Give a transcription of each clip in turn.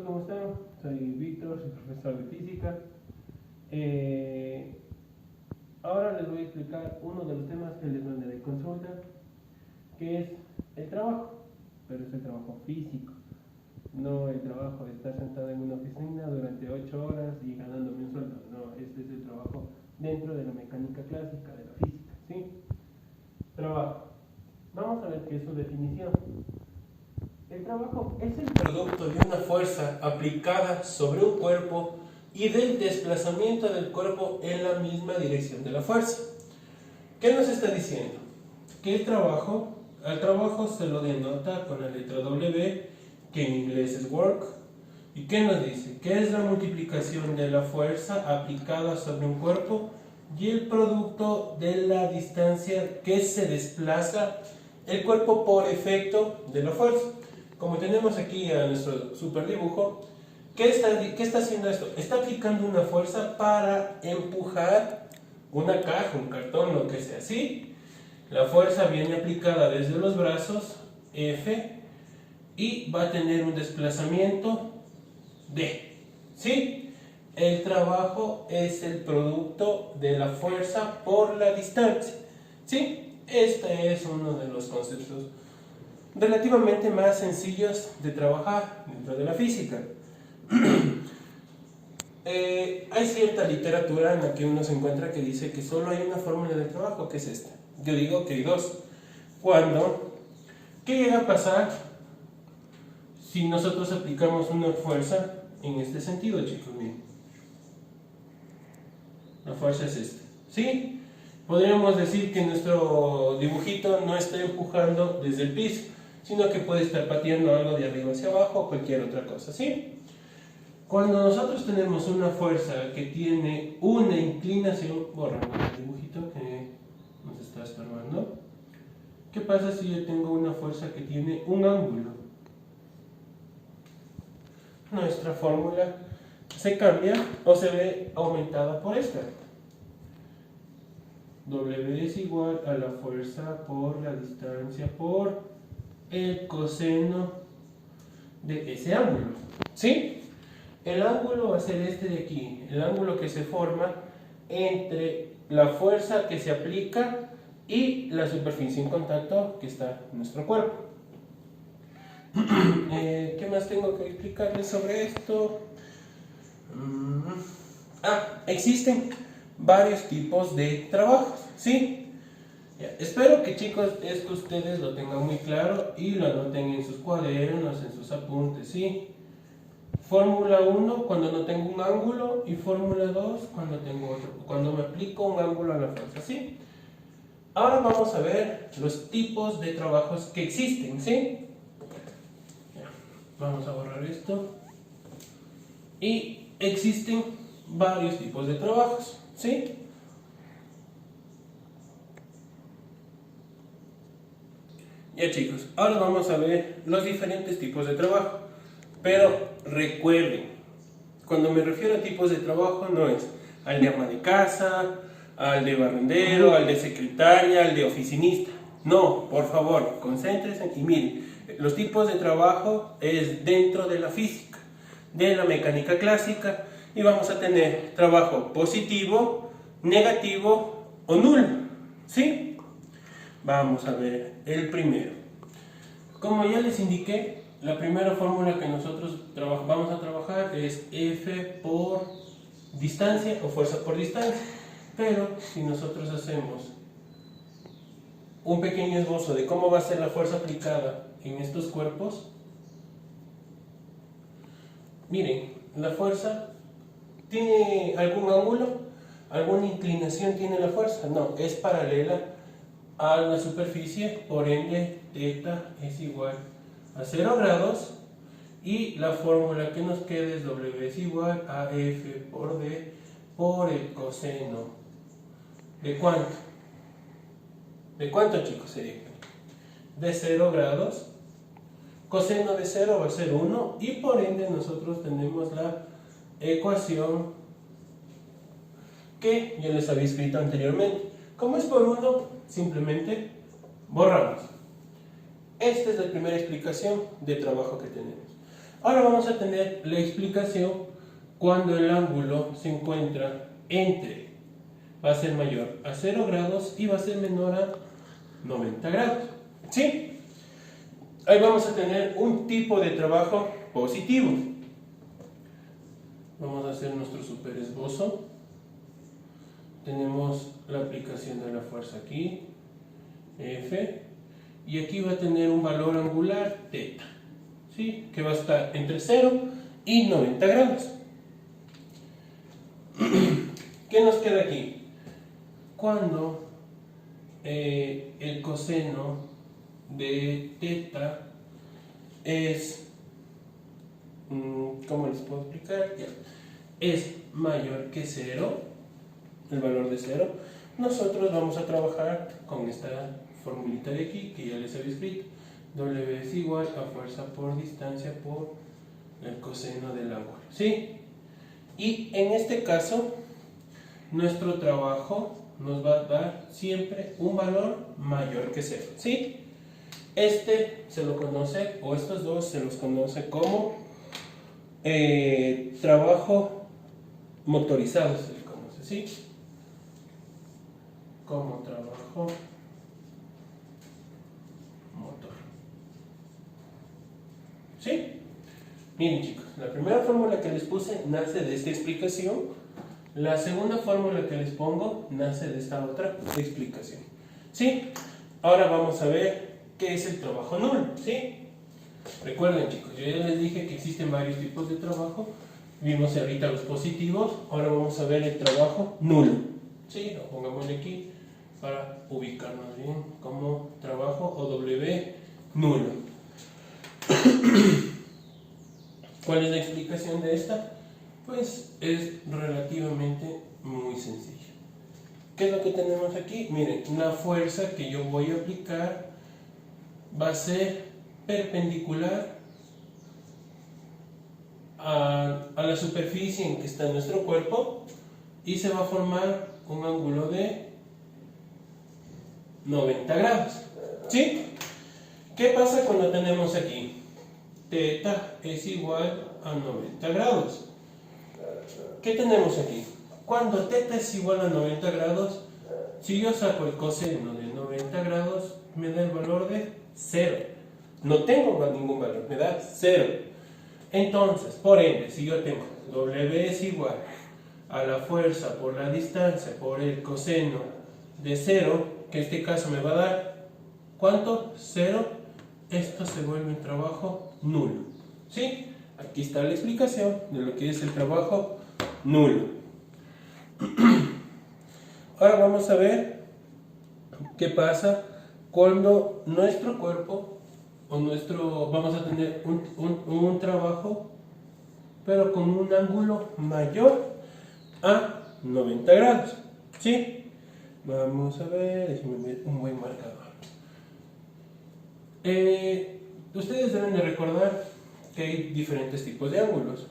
¿cómo están? Soy Víctor, soy profesor de física. Ahora les voy a explicar uno de los temas que les mandé de consulta, que es el trabajo, pero es el trabajo físico, no el trabajo de estar sentado en una oficina durante 8 horas y ganándome un sueldo. No, este es el trabajo dentro de la mecánica clásica de la física, ¿sí? Trabajo. Vamos a ver qué es su definición. El trabajo es el producto de una fuerza aplicada sobre un cuerpo y del desplazamiento del cuerpo en la misma dirección de la fuerza. ¿Qué nos está diciendo? Que al trabajo se lo denota con la letra W, que en inglés es work. ¿Y qué nos dice? Que es la multiplicación de la fuerza aplicada sobre un cuerpo y el producto de la distancia que se desplaza el cuerpo por efecto de la fuerza. Como tenemos aquí a nuestro super dibujo, ¿qué está haciendo esto? Está aplicando una fuerza para empujar una caja, un cartón, lo que sea. ¿Sí? La fuerza viene aplicada desde los brazos, F, y va a tener un desplazamiento D. ¿Sí? El trabajo es el producto de la fuerza por la distancia. ¿Sí? Este es uno de los conceptos relativamente más sencillos de trabajar dentro de la física. Hay cierta literatura en la que uno se encuentra que dice que solo hay una fórmula de trabajo, que es esta. Yo digo que hay dos. ¿Qué llega a pasar si nosotros aplicamos una fuerza en este sentido, chicos? Miren. La fuerza es esta. ¿Sí? Podríamos decir que nuestro dibujito no está empujando desde el piso, sino que puede estar pateando algo de arriba hacia abajo o cualquier otra cosa, ¿sí? Cuando nosotros tenemos una fuerza que tiene una inclinación, borramos el dibujito que nos está estorbando. ¿Qué pasa si yo tengo una fuerza que tiene un ángulo? Nuestra fórmula se cambia o se ve aumentada por esta. W es igual a la fuerza por la distancia por el coseno de ese ángulo. ¿Sí? El ángulo va a ser este de aquí, el ángulo que se forma entre la fuerza que se aplica y la superficie en contacto que está en nuestro cuerpo. ¿Qué más tengo que explicarles sobre esto? Existen varios tipos de trabajos, ¿sí? Espero que, chicos, esto ustedes lo tengan muy claro y lo anoten en sus cuadernos, en sus apuntes, ¿sí? Fórmula 1 cuando no tengo un ángulo y fórmula 2 cuando tengo otro, cuando me aplico un ángulo a la fuerza, ¿sí? Ahora vamos a ver los tipos de trabajos que existen, ¿sí? Vamos a borrar esto. Y existen varios tipos de trabajos, ¿sí? Ya, chicos, ahora vamos a ver los diferentes tipos de trabajo. Pero recuerden, cuando me refiero a tipos de trabajo no es al de ama de casa, al de barrendero, al de secretaria, al de oficinista. No, por favor, concéntrense y miren, los tipos de trabajo es dentro de la física, de la mecánica clásica, y vamos a tener trabajo positivo, negativo o nulo, ¿sí? Vamos a ver el primero. Como ya les indiqué, la primera fórmula que nosotros vamos a trabajar es F por distancia o fuerza por distancia. Pero si nosotros hacemos un pequeño esbozo de cómo va a ser la fuerza aplicada en estos cuerpos, miren, la fuerza ¿tiene algún ángulo? ¿Alguna inclinación tiene la fuerza? No, es paralela a la superficie, por ende, θ es igual a 0 grados y la fórmula que nos queda es W es igual a F por D por el coseno. ¿De cuánto? ¿De cuánto, chicos, sería? De 0 grados. Coseno de 0 va a ser 1 y por ende nosotros tenemos la ecuación que ya les había escrito anteriormente. Como es por 1, simplemente borramos. Esta es la primera explicación de trabajo que tenemos. Ahora vamos a tener la explicación cuando el ángulo se encuentra entre, va a ser mayor a 0 grados y va a ser menor a 90 grados. ¿Sí? Ahí vamos a tener un tipo de trabajo positivo. Vamos a hacer nuestro super esbozo. Tenemos la aplicación de la fuerza aquí, F, y aquí va a tener un valor angular θ, ¿sí? Que va a estar entre 0 y 90 grados. ¿Qué nos queda aquí? Cuando el coseno de θ es, ¿cómo les puedo explicar? Ya. Es mayor que 0, el valor de 0, nosotros vamos a trabajar con esta formulita de aquí que ya les había escrito. W es igual a fuerza por distancia por el coseno del ángulo, ¿sí? Y en este caso nuestro trabajo nos va a dar siempre un valor mayor que 0, ¿sí? Este se lo conoce, o estos dos se los conoce como trabajo motorizado, se le conoce, ¿sí? Como trabajo motor. ¿Sí? Miren chicos, la primera fórmula que les puse nace de esta explicación. La segunda fórmula que les pongo nace de esta otra explicación. ¿Sí? Ahora vamos a ver qué es el trabajo nulo. ¿Sí? Recuerden chicos, yo ya les dije que existen varios tipos de trabajo. Vimos ahorita los positivos. Ahora vamos a ver el trabajo nulo. ¿Sí? Lo pongamos aquí para ubicarnos bien como trabajo o W nulo. ¿Cuál es la explicación de esta? Pues es relativamente muy sencilla. ¿Qué es lo que tenemos aquí? Miren, la fuerza que yo voy a aplicar va a ser perpendicular a la superficie en que está nuestro cuerpo y se va a formar un ángulo de 90 grados. ¿Sí? ¿Qué pasa cuando tenemos aquí? Θ es igual a 90 grados. ¿Qué tenemos aquí? Cuando θ es igual a 90 grados, si yo saco el coseno de 90 grados, me da el valor de 0. No tengo ningún valor, me da 0. Entonces, por ende, si yo tengo W es igual a la fuerza por la distancia por el coseno de 0, que en este caso me va a dar, ¿cuánto? 0. Esto se vuelve un trabajo nulo. ¿Sí? Aquí está la explicación de lo que es el trabajo nulo. Ahora vamos a ver qué pasa cuando nuestro cuerpo o vamos a tener un trabajo pero con un ángulo mayor a 90 grados. ¿Sí? Vamos a ver, déjenme ver un buen marcador. Ustedes deben de recordar que hay diferentes tipos de ángulos.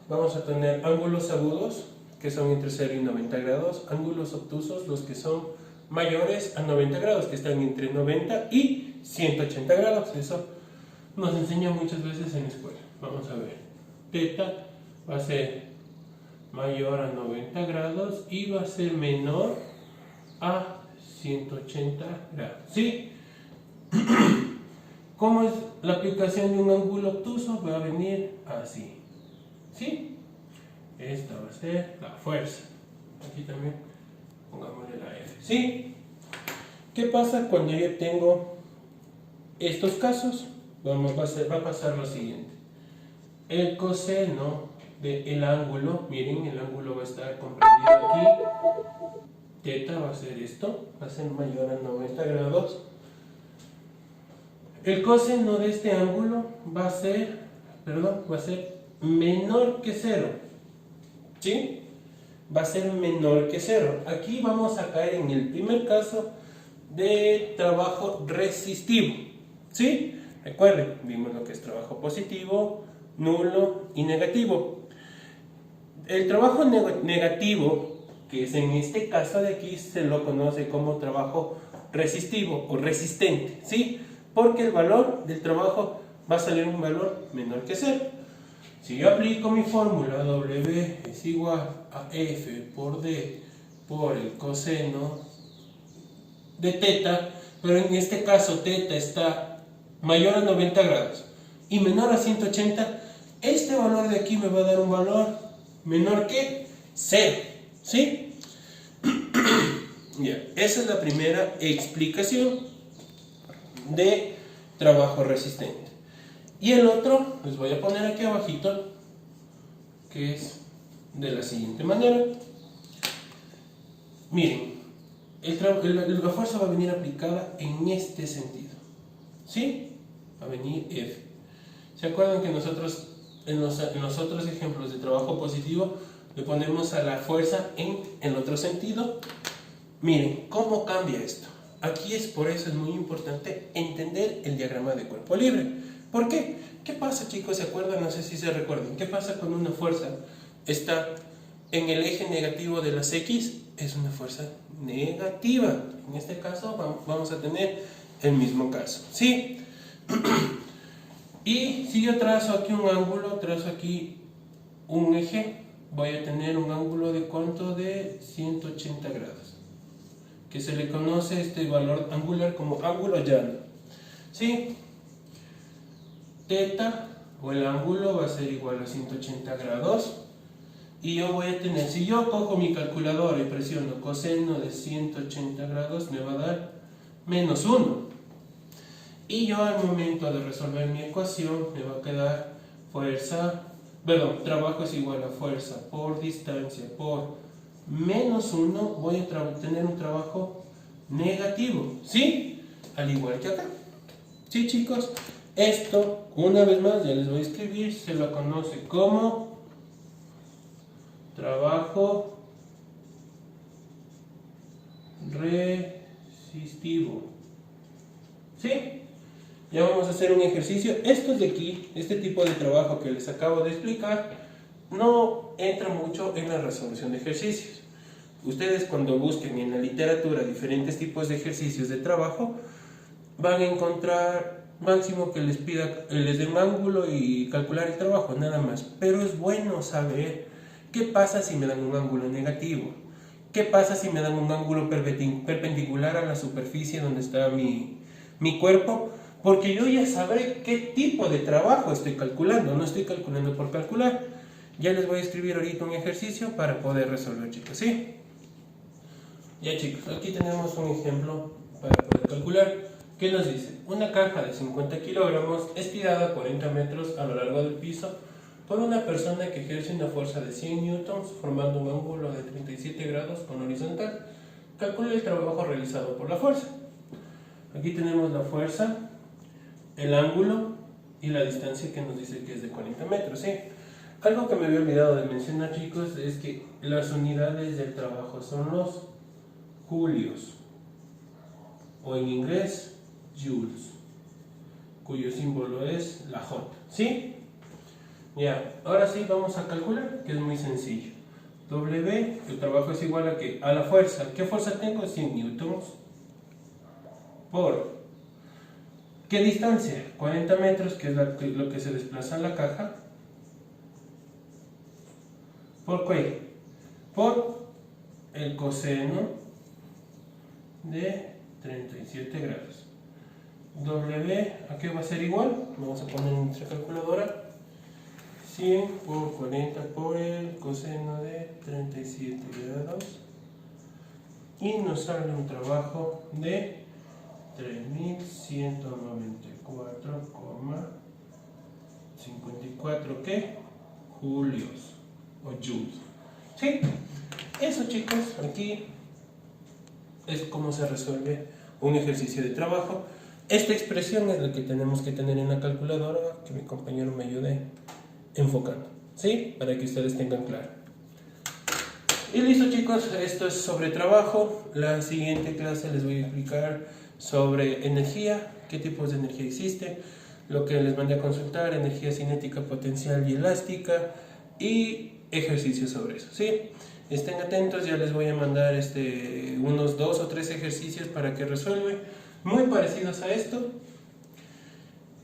Vamos a tener ángulos agudos, que son entre 0 y 90 grados, ángulos obtusos, los que son mayores a 90 grados, que están entre 90 y 180 grados. Eso nos enseña muchas veces en la escuela. Vamos a ver. Θ va a ser mayor a 90 grados y va a ser menor a 180 grados. ¿Sí? ¿Cómo es la aplicación de un ángulo obtuso? Va a venir así. ¿Sí? Esta va a ser la fuerza. Aquí también pongámosle la F. ¿Sí? ¿Qué pasa cuando yo tengo estos casos? Va a pasar lo siguiente. El coseno del ángulo, miren, el ángulo va a estar comprendido aquí. Θ va a ser esto, va a ser mayor a 90 grados. El coseno de este ángulo va a ser menor que 0. ¿Sí? Va a ser menor que 0. Aquí vamos a caer en el primer caso de trabajo resistivo. ¿Sí? Recuerden, vimos lo que es trabajo positivo, nulo y negativo. El trabajo negativo, que es en este caso de aquí, se lo conoce como trabajo resistivo o resistente. ¿Sí? Porque el valor del trabajo va a salir un valor menor que 0. Si yo aplico mi fórmula, W es igual a F por D por el coseno de teta, pero en este caso teta está mayor a 90 grados y menor a 180, este valor de aquí me va a dar un valor menor que 0, ¿sí? Ya, esa es la primera explicación de trabajo resistente. Y el otro, les voy a poner aquí abajito, que es de la siguiente manera. Miren, la fuerza va a venir aplicada en este sentido, ¿sí? Va a venir F. ¿Se acuerdan que nosotros en los otros ejemplos de trabajo positivo le ponemos a la fuerza en el otro sentido? Miren, ¿cómo cambia esto? Aquí por eso es muy importante entender el diagrama de cuerpo libre. ¿Por qué? ¿Qué pasa, chicos? ¿Se acuerdan? No sé si se recuerdan. ¿Qué pasa cuando una fuerza está en el eje negativo de las X? Es una fuerza negativa. En este caso vamos a tener el mismo caso, ¿sí? Y si yo trazo aquí un ángulo, trazo aquí un eje, voy a tener un ángulo de ¿cuánto? De 180 grados, que se le conoce este valor angular como ángulo llano, ¿sí? Teta o el ángulo va a ser igual a 180 grados y yo voy a tener, si yo cojo mi calculadora y presiono coseno de 180 grados, me va a dar menos 1. Y yo al momento de resolver mi ecuación me va a quedar trabajo es igual a fuerza por distancia por menos 1, voy a tener un trabajo negativo, ¿sí? Al igual que acá. ¿Sí, chicos? Esto, una vez más, ya les voy a escribir, se lo conoce como trabajo resistivo. ¿Sí? Ya vamos a hacer un ejercicio. Estos de aquí, este tipo de trabajo que les acabo de explicar, no entra mucho en la resolución de ejercicios. Ustedes cuando busquen en la literatura diferentes tipos de ejercicios de trabajo, van a encontrar máximo que les den un ángulo y calcular el trabajo, nada más. Pero es bueno saber qué pasa si me dan un ángulo negativo, qué pasa si me dan un ángulo perpendicular a la superficie donde está mi cuerpo, porque yo ya sabré qué tipo de trabajo estoy calculando, no estoy calculando por calcular. Ya les voy a escribir ahorita un ejercicio para poder resolver, chicos, ¿sí? Ya, chicos, aquí tenemos un ejemplo para poder calcular. ¿Qué nos dice? Una caja de 50 kilogramos es tirada 40 metros a lo largo del piso por una persona que ejerce una fuerza de 100 newtons formando un ángulo de 37 grados con horizontal. Calcula el trabajo realizado por la fuerza. Aquí tenemos la fuerza, el ángulo y la distancia que nos dice que es de 40 metros, ¿sí? Algo que me había olvidado de mencionar, chicos, es que las unidades del trabajo son los julios, o en inglés, joules, cuyo símbolo es la J, ¿sí? Ya, ahora sí vamos a calcular, que es muy sencillo. W, el trabajo es igual a ¿qué? A la fuerza. ¿Qué fuerza tengo? 100 newtons. Por ¿qué distancia? 40 metros, que es lo que se desplaza en la caja. ¿Por qué? Por el coseno de 37 grados. W, ¿a qué va a ser igual? Vamos a poner en nuestra calculadora. 100 por 40 por el coseno de 37 grados. Y nos sale un trabajo de 3194,54 ¿qué? Julios o joules. ¿Sí? Eso, chicos, aquí es como se resuelve un ejercicio de trabajo. Esta expresión es la que tenemos que tener en la calculadora, que mi compañero me ayude enfocando, ¿sí? Para que ustedes tengan claro. Y listo, chicos, esto es sobre trabajo. La siguiente clase les voy a explicar sobre energía, qué tipos de energía existe, lo que les mandé a consultar, energía cinética, potencial y elástica, y ejercicios sobre eso, ¿sí? Estén atentos, ya les voy a mandar unos 2 o 3 ejercicios para que resuelvan, muy parecidos a esto,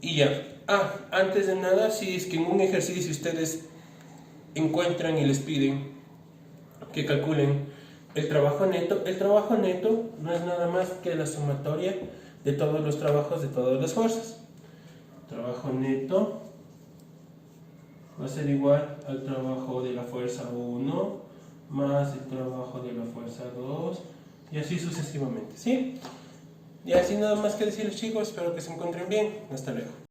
y ya. Antes de nada, si es que en un ejercicio ustedes encuentran y les piden que calculen el trabajo neto no es nada más que la sumatoria de todos los trabajos de todas las fuerzas. Trabajo neto va a ser igual al trabajo de la fuerza 1 más el trabajo de la fuerza 2 y así sucesivamente, ¿sí? Y así nada más que decirles, chicos, espero que se encuentren bien. Hasta luego.